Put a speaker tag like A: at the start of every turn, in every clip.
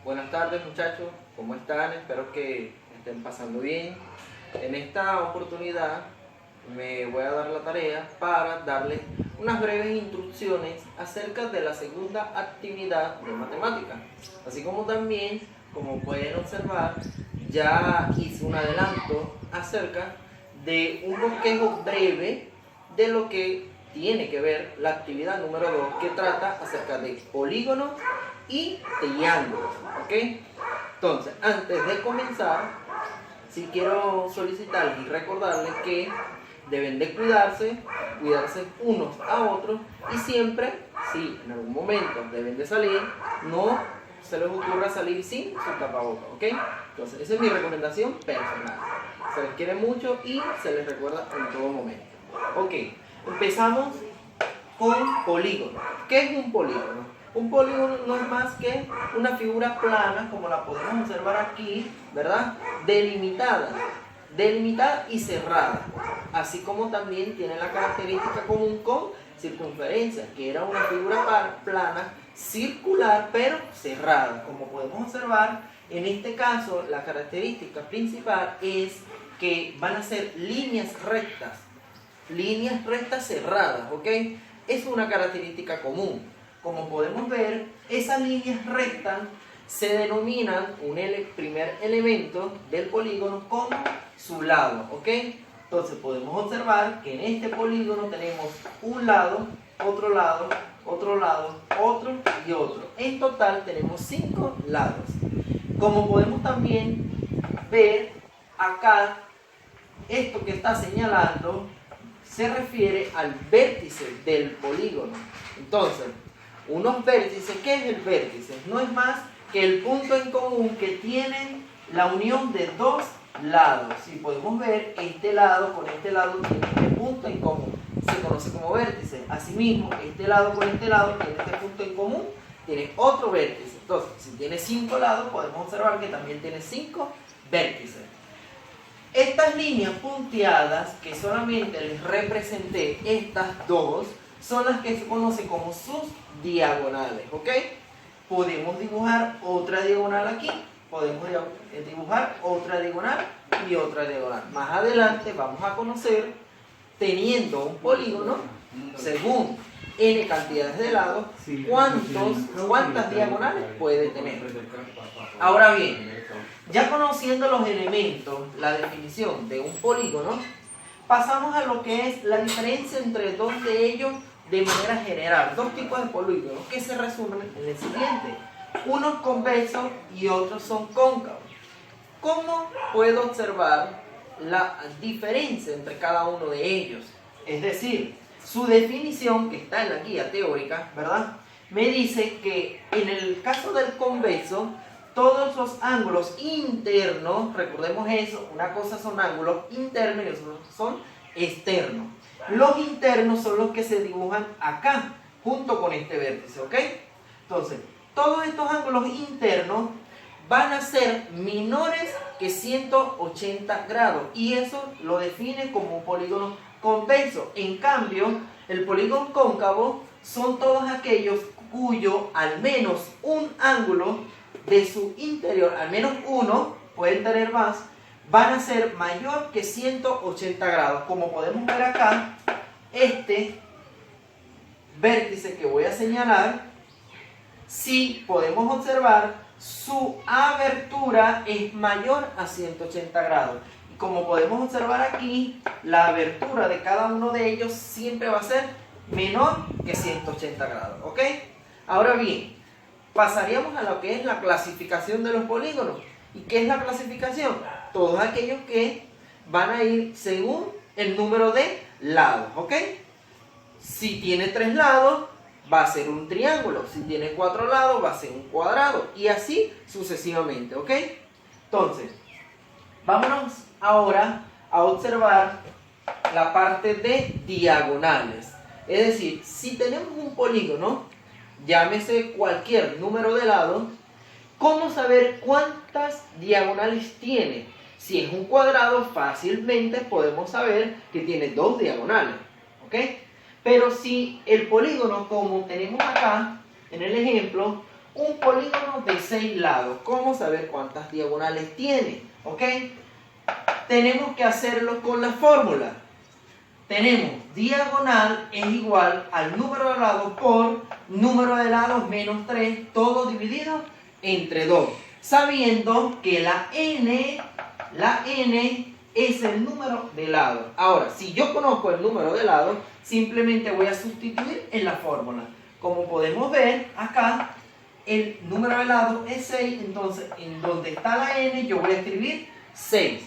A: Buenas tardes muchachos, ¿cómo están? Espero que estén pasando bien. En esta oportunidad me voy a dar la tarea para darles unas breves instrucciones acerca de la segunda actividad de matemática. Así como también, como pueden observar, ya hice un adelanto acerca de un bosquejo breve de lo que tiene que ver la actividad número 2, que trata acerca de polígonos y triángulos, ¿ok? Entonces, antes de comenzar, sí quiero solicitarles y recordarles que deben de cuidarse unos a otros y siempre, si en algún momento deben de salir, no se les ocurra salir sin su tapabocas, ¿ok? Entonces, esa es mi recomendación personal. Se les quiere mucho y se les recuerda en todo momento. Ok, empezamos con polígono. ¿Qué es un polígono? Un polígono no es más que una figura plana, como la podemos observar aquí, ¿verdad? Delimitada y cerrada, así como también tiene la característica común con circunferencia, que era una figura plana, circular, pero cerrada. Como podemos observar, en este caso, la característica principal es que van a ser líneas rectas cerradas, ¿ok? Es una característica común. Como podemos ver, esas líneas rectas se denominan primer elemento del polígono como su lado, ¿ok? Entonces podemos observar que en este polígono tenemos un lado, otro lado, otro lado, otro y otro. En total tenemos 5 lados. Como podemos también ver acá, esto que está señalando se refiere al vértice del polígono. Entonces, unos vértices, ¿qué es el vértice? No es más que el punto en común que tienen la unión de dos lados. Si podemos ver, este lado con este lado tiene este punto en común, se conoce como vértice. Asimismo, este lado con este lado tiene este punto en común, tiene otro vértice. Entonces, si tiene 5 lados, podemos observar que también tiene 5 vértices. Estas líneas punteadas, que solamente les representé estas dos, son las que se conocen como sus diagonales, ¿ok? Podemos dibujar otra diagonal aquí, podemos dibujar otra diagonal y otra diagonal. Más adelante vamos a conocer, teniendo un polígono, según n cantidades de lados, cuántas diagonales puede tener. Ahora bien, ya conociendo los elementos, la definición de un polígono, pasamos a lo que es la diferencia entre dos de ellos de manera general. Dos tipos de polígonos que se resumen en el siguiente: unos convexos y otros son cóncavos. ¿Cómo puedo observar la diferencia entre cada uno de ellos? Es decir, su definición, que está en la guía teórica, ¿verdad?, me dice que en el caso del convexo, todos los ángulos internos, recordemos eso, una cosa son ángulos internos y otros son externos. Los internos son los que se dibujan acá, junto con este vértice, ¿ok? Entonces, todos estos ángulos internos van a ser menores que 180 grados y eso lo define como un polígono convexo. En cambio, el polígono cóncavo son todos aquellos cuyo al menos un ángulo de su interior, al menos uno, pueden tener más, van a ser mayor que 180 grados. Como podemos ver acá, este vértice que voy a señalar, si podemos observar, su abertura es mayor a 180 grados. Y como podemos observar aquí, la abertura de cada uno de ellos siempre va a ser menor que 180 grados, ¿ok? Ahora bien, pasaríamos a lo que es la clasificación de los polígonos. ¿Y qué es la clasificación? Todos aquellos que van a ir según el número de lados, ¿ok? Si tiene 3 lados, va a ser un triángulo. Si tiene 4 lados, va a ser un cuadrado. Y así sucesivamente, ¿ok? Entonces, vámonos ahora a observar la parte de diagonales. Es decir, si tenemos un polígono, llámese cualquier número de lados, ¿cómo saber cuántas diagonales tiene? Si es un cuadrado, fácilmente podemos saber que tiene 2 diagonales, ¿ok? Pero si el polígono, como tenemos acá en el ejemplo, un polígono de 6 lados. ¿Cómo saber cuántas diagonales tiene? ¿Ok? Tenemos que hacerlo con la fórmula. Tenemos diagonal es igual al número de lados por número de lados menos 3, todo dividido entre 2. Sabiendo que la n es el número de lados. Ahora, si yo conozco el número de lados, simplemente voy a sustituir en la fórmula. Como podemos ver acá, el número de lados es 6, entonces en donde está la n yo voy a escribir 6.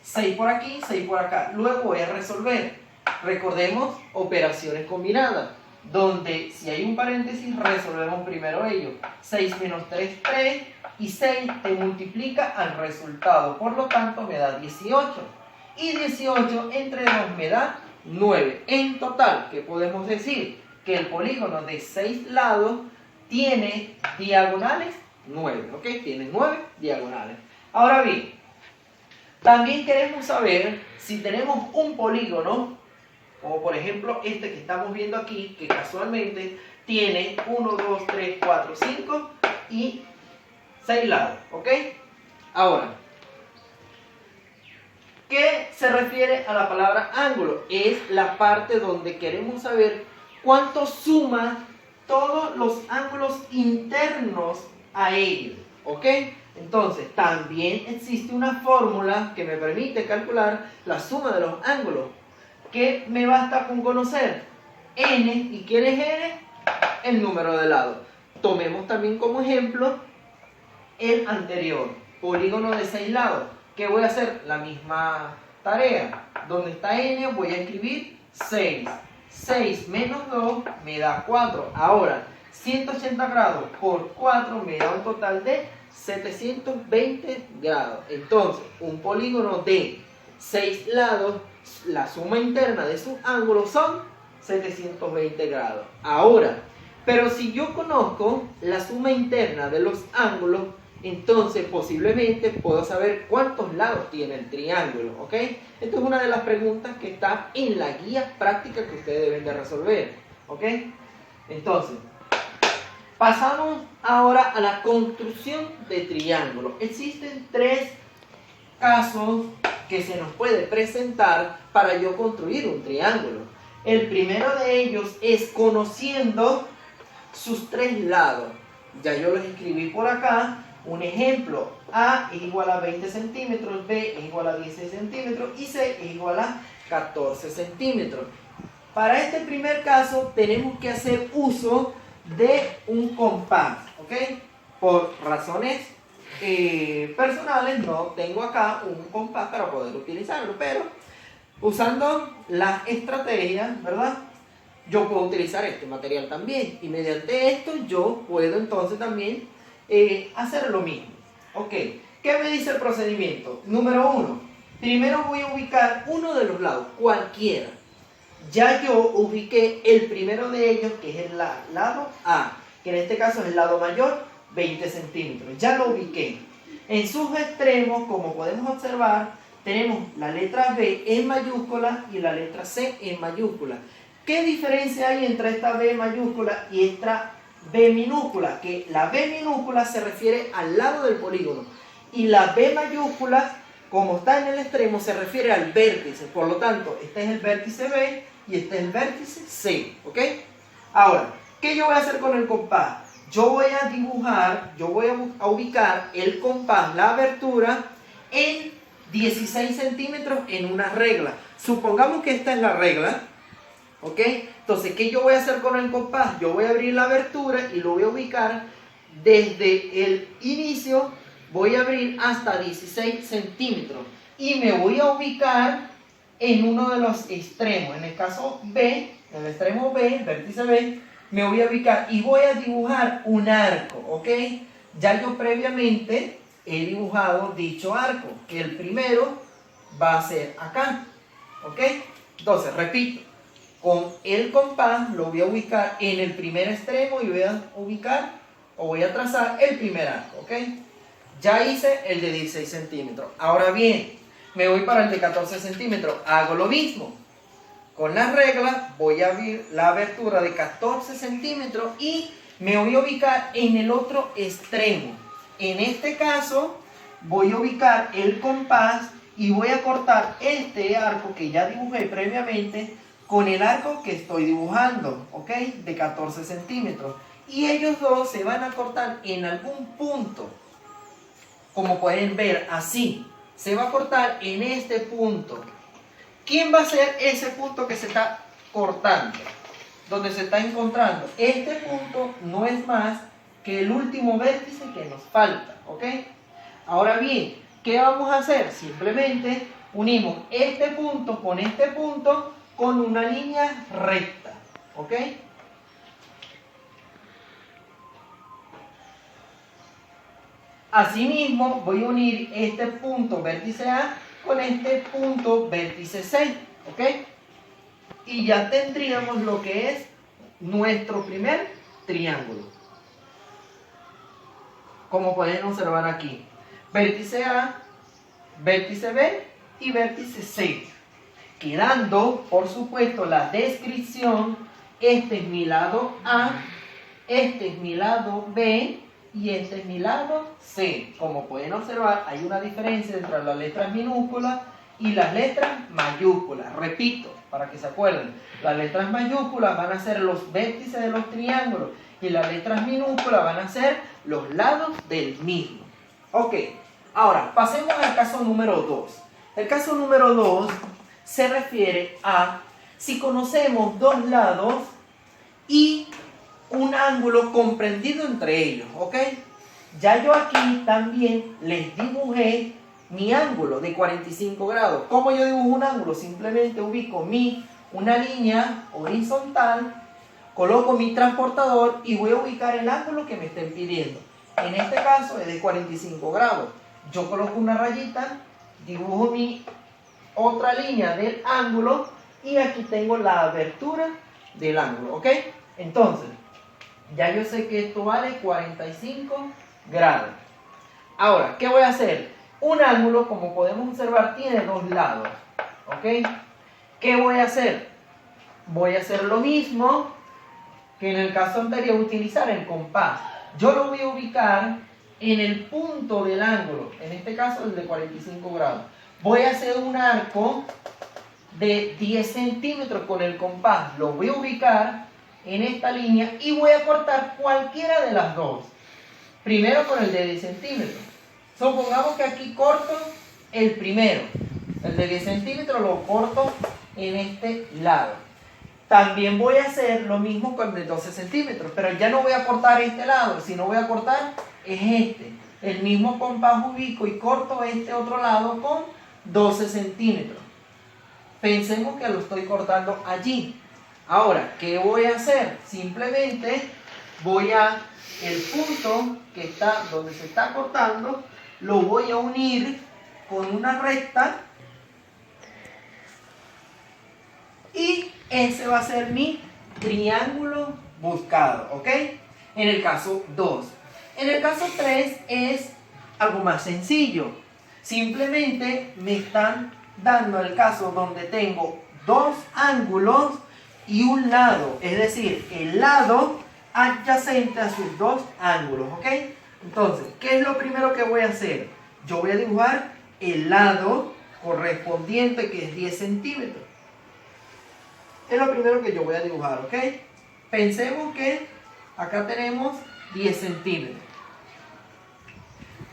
A: 6 por aquí, 6 por acá. Luego voy a resolver. Recordemos operaciones combinadas, donde si hay un paréntesis resolvemos primero ello. 6 menos 3, 3, y 6 te multiplica al resultado, por lo tanto me da 18. Y 18 entre 2 me da 9. En total, ¿qué podemos decir? Que el polígono de 6 lados tiene diagonales 9, ¿ok? Tiene 9 diagonales. Ahora bien, también queremos saber si tenemos un polígono, como por ejemplo este que estamos viendo aquí, que casualmente tiene 1, 2, 3, 4, 5 y 6 lados, ¿ok? Ahora, ¿qué se refiere a la palabra ángulo? Es la parte donde queremos saber cuánto suma todos los ángulos internos a ellos, ¿ok? Entonces, también existe una fórmula que me permite calcular la suma de los ángulos. ¿Qué me basta con conocer? N, ¿y quién es N? El número de lados. Tomemos también como ejemplo el anterior, polígono de 6 lados. ¿Qué voy a hacer? La misma tarea. Donde está N voy a escribir 6. 6 menos 2 me da 4. Ahora, 180 grados por 4 me da un total de 720 grados. Entonces, un polígono de 6 lados, la suma interna de sus ángulos son 720 grados. Ahora, pero si yo conozco la suma interna de los ángulos, entonces posiblemente puedo saber cuántos lados tiene el triángulo, ¿ok? Esta es una de las preguntas que está en la guía práctica que ustedes deben de resolver, ¿ok? Entonces, pasamos ahora a la construcción de triángulos. Existen 3 casos que se nos puede presentar para yo construir un triángulo. El primero de ellos es conociendo sus 3 lados. Ya yo los escribí por acá. Un ejemplo, A es igual a 20 centímetros, B es igual a 16 centímetros y C es igual a 14 centímetros. Para este primer caso tenemos que hacer uso de un compás, ¿ok? Por razones personales no tengo acá un compás para poder utilizarlo, pero usando las estrategias, ¿verdad? Yo puedo utilizar este material también y mediante esto yo puedo entonces también hacer lo mismo. Ok, ¿qué me dice el procedimiento? Número 1, primero voy a ubicar uno de los lados, cualquiera. Ya yo ubiqué el primero de ellos, que es el lado A, que en este caso es el lado mayor, 20 centímetros. Ya lo ubiqué. En sus extremos, como podemos observar, tenemos la letra B en mayúscula y la letra C en mayúscula. ¿Qué diferencia hay entre esta B mayúscula y esta B minúscula? Que la B minúscula se refiere al lado del polígono y la B mayúscula, como está en el extremo, se refiere al vértice. Por lo tanto, este es el vértice B y este es el vértice C, ¿ok? Ahora, ¿qué yo voy a hacer con el compás? Yo voy a dibujar, yo voy a ubicar el compás, la abertura, en 16 centímetros en una regla. Supongamos que esta es la regla, ¿ok? Entonces, ¿qué yo voy a hacer con el compás? Yo voy a abrir la abertura y lo voy a ubicar desde el inicio, voy a abrir hasta 16 centímetros y me voy a ubicar en uno de los extremos. En el caso B, en el extremo B, el vértice B, me voy a ubicar y voy a dibujar un arco, ¿ok? Ya yo previamente he dibujado dicho arco, que el primero va a ser acá, ¿ok? Entonces, repito, con el compás lo voy a ubicar en el primer extremo y voy a ubicar o voy a trazar el primer arco, ¿ok? Ya hice el de 16 centímetros. Ahora bien, me voy para el de 14 centímetros. Hago lo mismo. Con la regla voy a abrir la abertura de 14 centímetros y me voy a ubicar en el otro extremo. En este caso, voy a ubicar el compás y voy a cortar este arco que ya dibujé previamente con el arco que estoy dibujando, ¿ok? De 14 centímetros. Y ellos dos se van a cortar en algún punto. Como pueden ver, así. Se va a cortar en este punto. ¿Quién va a ser ese punto que se está cortando? Donde se está encontrando. Este punto no es más que el último vértice que nos falta, ¿ok? Ahora bien, ¿qué vamos a hacer? Simplemente unimos este punto con una línea recta, ¿ok? Asimismo, voy a unir este punto vértice A con este punto vértice C, ¿ok? Y ya tendríamos lo que es nuestro primer triángulo. Como pueden observar aquí, vértice A, vértice B y vértice C. Quedando, por supuesto, la descripción: este es mi lado A, este es mi lado B y este es mi lado C. Como pueden observar, hay una diferencia entre las letras minúsculas y las letras mayúsculas. Repito, para que se acuerden, las letras mayúsculas van a ser los vértices de los triángulos y las letras minúsculas van a ser los lados del mismo. Ok, ahora pasemos al caso número 2. El caso número 2 se refiere a si conocemos dos lados y un ángulo comprendido entre ellos, ¿ok? Ya yo aquí también les dibujé mi ángulo de 45 grados. ¿Cómo yo dibujo un ángulo? Simplemente ubico una línea horizontal, coloco mi transportador y voy a ubicar el ángulo que me estén pidiendo. En este caso es de 45 grados. Yo coloco una rayita, dibujo mi otra línea del ángulo y aquí tengo la abertura del ángulo, ¿ok? Entonces, ya yo sé que esto vale 45 grados. Ahora, ¿qué voy a hacer? Un ángulo, como podemos observar, tiene dos lados, ¿ok? ¿Qué voy a hacer? Voy a hacer lo mismo que en el caso anterior, utilizar el compás. Yo lo voy a ubicar en el punto del ángulo, en este caso el de 45 grados. Voy a hacer un arco de 10 centímetros con el compás. Lo voy a ubicar en esta línea y voy a cortar cualquiera de las dos. Primero con el de 10 centímetros. Supongamos que aquí corto el primero. El de 10 centímetros lo corto en este lado. También voy a hacer lo mismo con el de 12 centímetros. Pero ya no voy a cortar este lado, sino voy a cortar es este. El mismo compás ubico y corto este otro lado con 12 centímetros. Pensemos que lo estoy cortando allí. Ahora, ¿qué voy a hacer? Simplemente voy a el punto que está donde se está cortando, lo voy a unir con una recta y ese va a ser mi triángulo buscado, ¿ok? En el caso 2. En el caso 3 es algo más sencillo. Simplemente me están dando el caso donde tengo dos ángulos y un lado, es decir, el lado adyacente a sus dos ángulos, ¿ok? Entonces, ¿qué es lo primero que voy a hacer? Yo voy a dibujar el lado correspondiente, que es 10 centímetros. Es lo primero que yo voy a dibujar, ¿ok? Pensemos que acá tenemos 10 centímetros.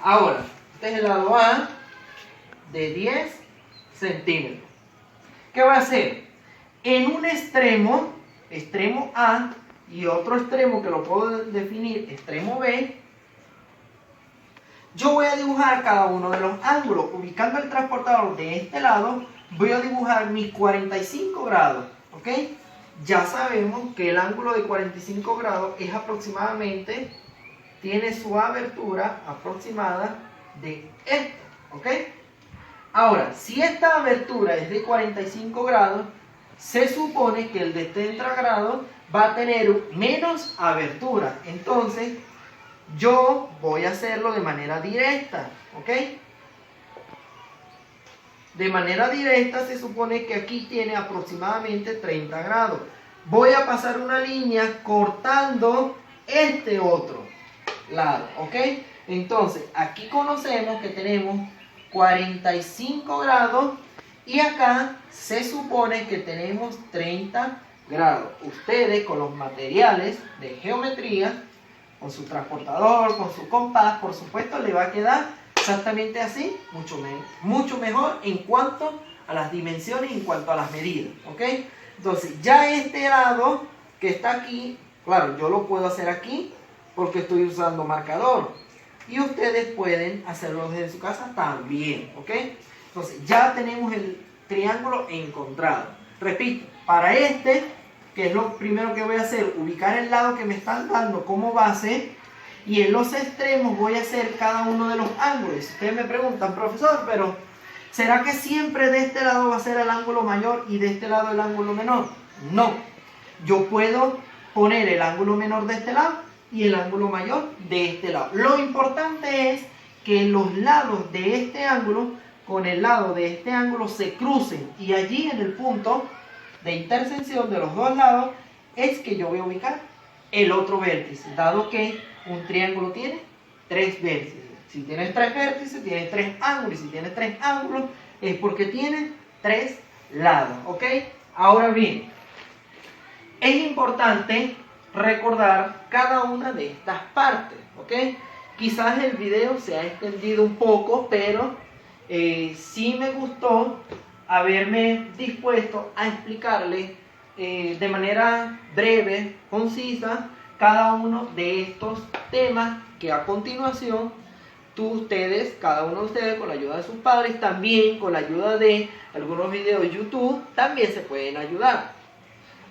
A: Ahora, este es el lado A de 10 centímetros. ¿Qué voy a hacer? En un extremo, extremo A, y otro extremo que lo puedo definir, extremo B, yo voy a dibujar cada uno de los ángulos. Ubicando el transportador de este lado, voy a dibujar mis 45 grados, ¿ok? Ya sabemos que el ángulo de 45 grados es aproximadamente, tiene su abertura aproximada de esta, ¿ok? Ahora, si esta abertura es de 45 grados, se supone que el de 30 grados va a tener menos abertura. Entonces, yo voy a hacerlo de manera directa, ¿ok? De manera directa se supone que aquí tiene aproximadamente 30 grados. Voy a pasar una línea cortando este otro lado, ¿ok? Entonces, aquí conocemos que tenemos 45 grados y acá se supone que tenemos 30 grados. Ustedes con los materiales de geometría, con su transportador, con su compás, por supuesto le va a quedar exactamente así, mucho mejor en cuanto a las dimensiones, en cuanto a las medidas, ¿ok? Entonces, ya este lado que está aquí, claro, yo lo puedo hacer aquí porque estoy usando marcador. Y ustedes pueden hacerlo desde su casa también, ¿ok? Entonces, ya tenemos el triángulo encontrado. Repito, para este, que es lo primero que voy a hacer, ubicar el lado que me están dando como base, y en los extremos voy a hacer cada uno de los ángulos. Ustedes me preguntan, profesor, pero ¿será que siempre de este lado va a ser el ángulo mayor y de este lado el ángulo menor? No. Yo puedo poner el ángulo menor de este lado y el ángulo mayor de este lado. Lo importante es que los lados de este ángulo con el lado de este ángulo se crucen, y allí en el punto de intersección de los dos lados es que yo voy a ubicar el otro vértice, dado que un triángulo tiene 3 vértices. Si tienes 3 vértices, tienes 3 ángulos, y si tienes 3 ángulos es porque tiene 3 lados, ¿ok? Ahora bien, es importante recordar cada una de estas partes, ¿ok? Quizás el video se ha extendido un poco, pero sí me gustó haberme dispuesto a explicarle de manera breve, concisa, cada uno de estos temas que a continuación cada uno de ustedes, con la ayuda de sus padres, también con la ayuda de algunos videos de YouTube, también se pueden ayudar.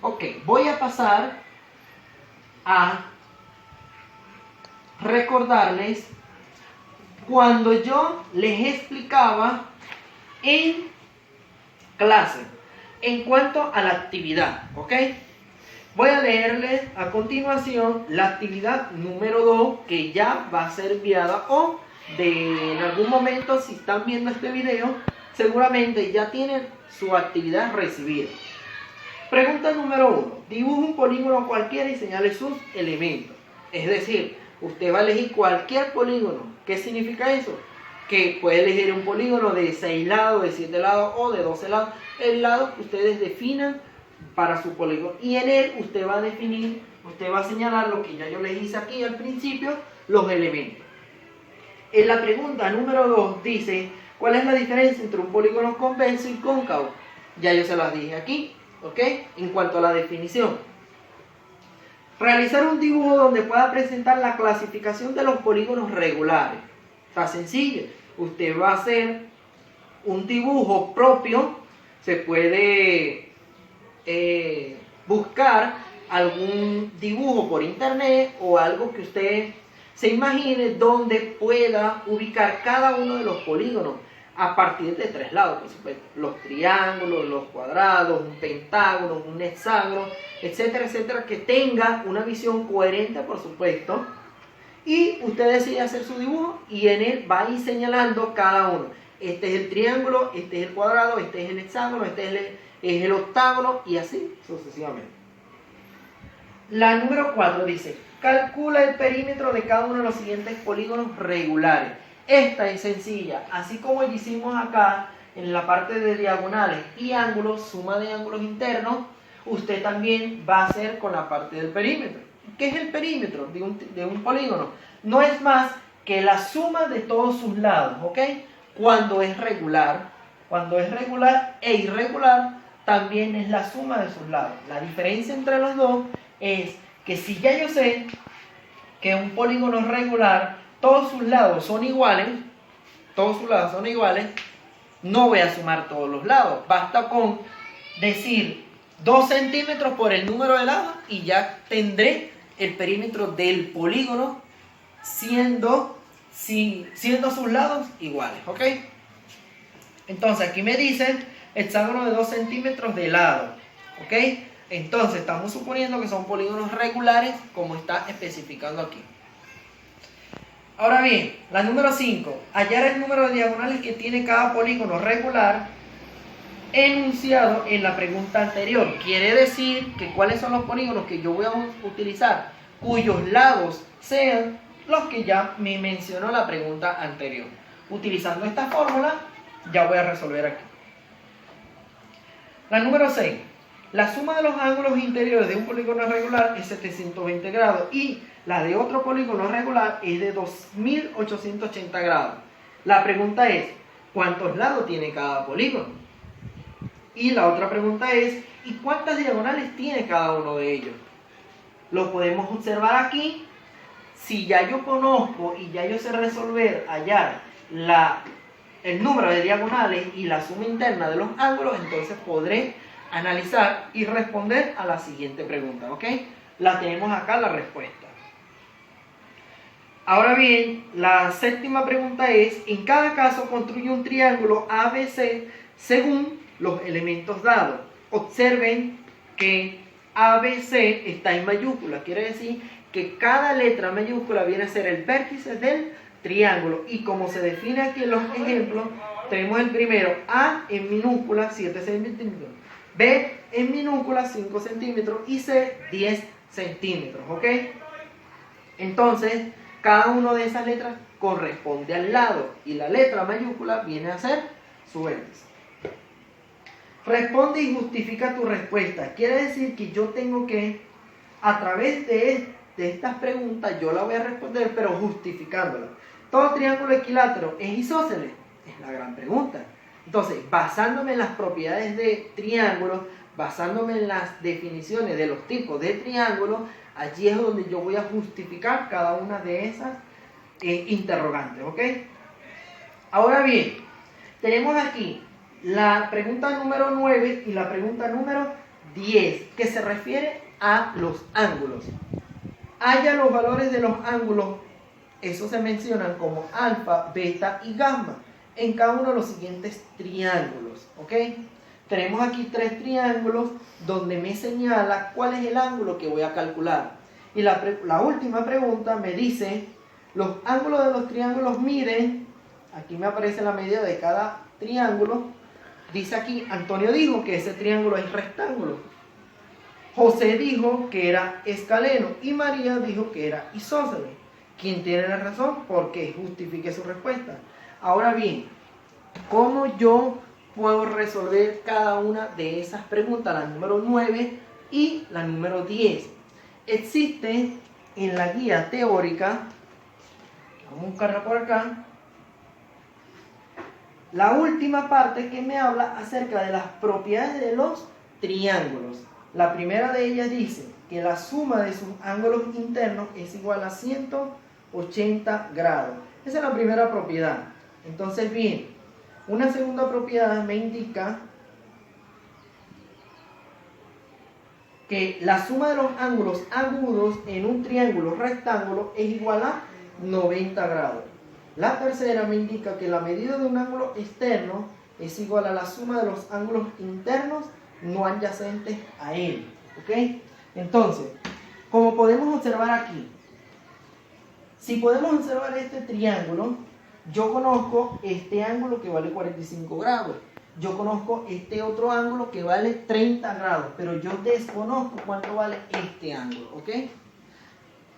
A: Ok, voy a pasar a recordarles cuando yo les explicaba en clase en cuanto a la actividad, ¿ok? Voy a leerles a continuación la actividad número 2, que ya va a ser enviada, o en algún momento, si están viendo este video, seguramente ya tienen su actividad recibida. Pregunta número 1. Dibuja un polígono cualquiera y señale sus elementos. Es decir, usted va a elegir cualquier polígono. ¿Qué significa eso? Que puede elegir un polígono de 6 lados, de 7 lados o de 12 lados. El lado que ustedes definan para su polígono. Y en él usted va a definir, usted va a señalar lo que ya yo les hice aquí al principio, los elementos. En la pregunta número 2 dice, ¿cuál es la diferencia entre un polígono convexo y cóncavo? Ya yo se las dije aquí, ¿ok? En cuanto a la definición. Realizar un dibujo donde pueda presentar la clasificación de los polígonos regulares. Está sencillo. Usted va a hacer un dibujo propio. Se puede buscar algún dibujo por internet o algo que usted se imagine donde pueda ubicar cada uno de los polígonos a partir de 3 lados, por supuesto. Los triángulos, los cuadrados, un pentágono, un hexágono, etcétera, etcétera, que tenga una visión coherente, por supuesto. Y usted decide hacer su dibujo y en él va a ir señalando cada uno. Este es el triángulo, este es el cuadrado, este es el hexágono, este es el octágono, y así sucesivamente. La número 4 dice, calcula el perímetro de cada uno de los siguientes polígonos regulares. Esta es sencilla, así como hicimos acá en la parte de diagonales y ángulos, suma de ángulos internos, usted también va a hacer con la parte del perímetro. ¿Qué es el perímetro de un polígono? No es más que la suma de todos sus lados, ¿ok? Cuando es regular e irregular, también es la suma de sus lados. La diferencia entre los dos es que si ya yo sé que un polígono es regular, todos sus lados son iguales, no voy a sumar todos los lados. Basta con decir 2 centímetros por el número de lados y ya tendré el perímetro del polígono siendo sus lados iguales, ¿ok? Entonces aquí me dicen hexágono de 2 centímetros de lado, ¿ok? Entonces estamos suponiendo que son polígonos regulares, como está especificando aquí. Ahora bien, la número 5, hallar el número de diagonales que tiene cada polígono regular enunciado en la pregunta anterior. Quiere decir que cuáles son los polígonos que yo voy a utilizar cuyos lados sean los que ya me mencionó la pregunta anterior. Utilizando esta fórmula, ya voy a resolver aquí. La número 6. La suma de los ángulos interiores de un polígono regular es 720 grados y la de otro polígono regular es de 2880 grados. La pregunta es, ¿cuántos lados tiene cada polígono? Y la otra pregunta es, ¿y cuántas diagonales tiene cada uno de ellos? Lo podemos observar aquí. Si ya yo conozco y ya yo sé resolver, hallar el número de diagonales y la suma interna de los ángulos, entonces podré analizar y responder a la siguiente pregunta, ¿ok? La tenemos acá la respuesta. Ahora bien, la séptima pregunta es, en cada caso construye un triángulo ABC según los elementos dados. Observen que ABC está en mayúscula, quiere decir que cada letra mayúscula viene a ser el vértice del triángulo. Y como se define aquí en los ejemplos, tenemos el primero, A en minúscula 7 centímetros, B en minúscula 5 centímetros y C 10 centímetros, ¿ok? Entonces, cada una de esas letras corresponde al lado y la letra mayúscula viene a ser su vértice. Responde y justifica tu respuesta. Quiere decir que yo tengo que, a través de estas preguntas, yo la voy a responder, pero justificándola. ¿Todo triángulo equilátero es isósceles? Es la gran pregunta. Entonces, basándome en las propiedades de triángulos, basándome en las definiciones de los tipos de triángulos, allí es donde yo voy a justificar cada una de esas interrogantes, ¿ok? Ahora bien, tenemos aquí la pregunta número 9 y la pregunta número 10, que se refiere a los ángulos. Halla los valores de los ángulos, esos se mencionan como alfa, beta y gamma, en cada uno de los siguientes triángulos, ¿ok? Tenemos aquí 3 triángulos donde me señala cuál es el ángulo que voy a calcular. Y la última pregunta me dice, los ángulos de los triángulos miden, aquí me aparece la medida de cada triángulo. Dice aquí, Antonio dijo que ese triángulo es rectángulo. José dijo que era escaleno y María dijo que era isósceles. ¿Quién tiene la razón? Porque justifique su respuesta. Ahora bien, ¿cómo yo puedo resolver cada una de esas preguntas? La número 9 y la número 10. Existe en la guía teórica, vamos a buscarla por acá, la última parte que me habla acerca de las propiedades de los triángulos. La primera de ellas dice que la suma de sus ángulos internos es igual a 180 grados. Esa es la primera propiedad. Entonces, bien, una segunda propiedad me indica que la suma de los ángulos agudos en un triángulo rectángulo es igual a 90 grados. La tercera me indica que la medida de un ángulo externo es igual a la suma de los ángulos internos no adyacentes a él. ¿Ok? Entonces, como podemos observar aquí, si podemos observar este triángulo, yo conozco este ángulo que vale 45 grados. Yo conozco este otro ángulo que vale 30 grados, pero yo desconozco cuánto vale este ángulo, ¿ok?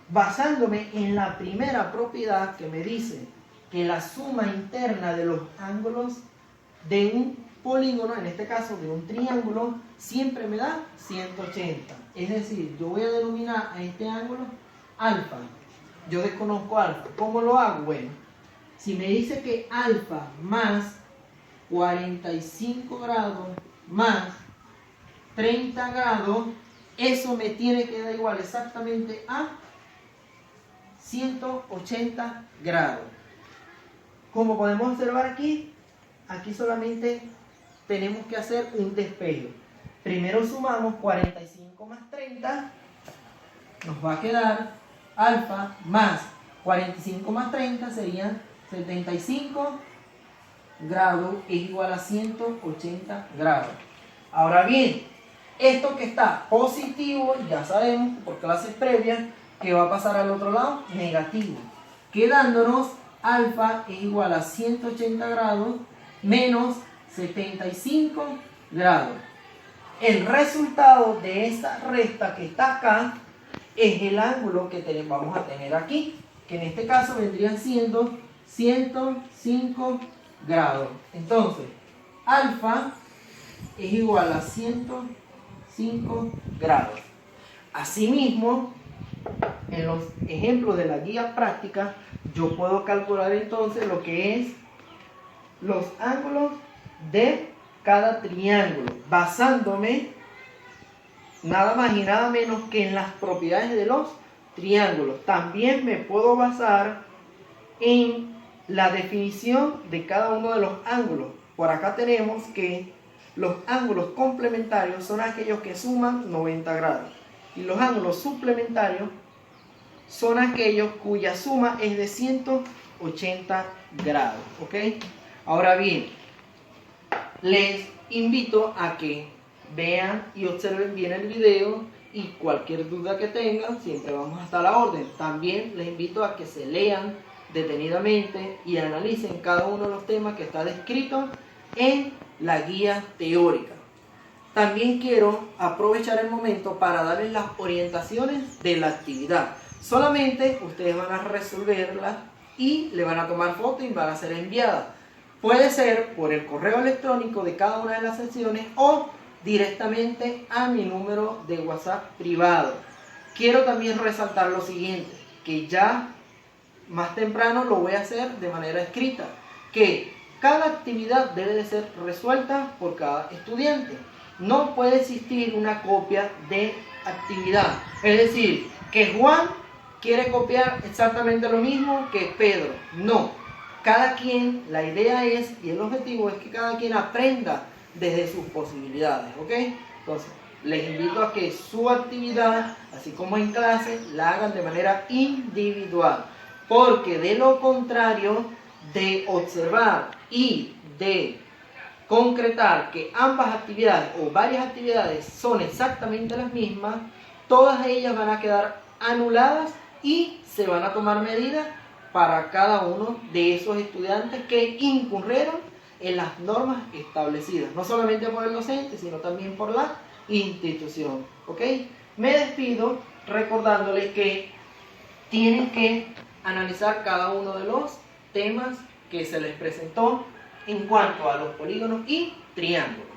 A: Basándome en la primera propiedad que me dice que la suma interna de los ángulos de un polígono, en este caso de un triángulo, siempre me da 180. Es decir, yo voy a denominar a este ángulo alfa. Yo desconozco alfa. ¿Cómo lo hago? Bueno, si me dice que alfa más 45 grados más 30 grados, eso me tiene que dar igual exactamente a 180 grados. Como podemos observar aquí solamente tenemos que hacer un despejo. Primero sumamos 45 más 30, nos va a quedar alfa más 45 más 30 serían 75 grados, es igual a 180 grados. Ahora bien, esto que está positivo, ya sabemos por clases previas que va a pasar al otro lado negativo, quedándonos alfa es igual a 180 grados menos 75 grados. El resultado de esta resta que está acá es el ángulo que vamos a tener aquí, que en este caso vendrían siendo 105 grados. Entonces, alfa es igual a 105 grados. Asimismo, en los ejemplos de la guía práctica, yo puedo calcular entonces lo que es los ángulos de cada triángulo, basándome nada más y nada menos que en las propiedades de los triángulos. También me puedo basar en la definición de cada uno de los ángulos. Por acá tenemos que los ángulos complementarios son aquellos que suman 90 grados. Y los ángulos suplementarios son aquellos cuya suma es de 180 grados. ¿Ok? Ahora bien, les invito a que vean y observen bien el video y cualquier duda que tengan, siempre vamos a estar a la orden. También les invito a que se lean detenidamente y analicen cada uno de los temas que está descrito en la guía teórica. También quiero aprovechar el momento para darles las orientaciones de la actividad. Solamente ustedes van a resolverla y le van a tomar foto y van a ser enviadas. Puede ser por el correo electrónico de cada una de las sesiones o directamente a mi número de WhatsApp privado. Quiero también resaltar lo siguiente, que ya más temprano lo voy a hacer de manera escrita, que cada actividad debe de ser resuelta por cada estudiante. No puede existir una copia de actividad. Es decir, que Juan quiere copiar exactamente lo mismo que Pedro. No. Cada quien, la idea es, y el objetivo es que cada quien aprenda desde sus posibilidades. ¿Ok? Entonces, les invito a que su actividad, así como en clase, la hagan de manera individual. Porque de lo contrario, de observar y de concretar que ambas actividades o varias actividades son exactamente las mismas, todas ellas van a quedar anuladas y se van a tomar medidas para cada uno de esos estudiantes que incurrieron en las normas establecidas, no solamente por el docente, sino también por la institución. ¿Ok? Me despido recordándoles que tienen que analizar cada uno de los temas que se les presentó en cuanto a los polígonos y triángulos.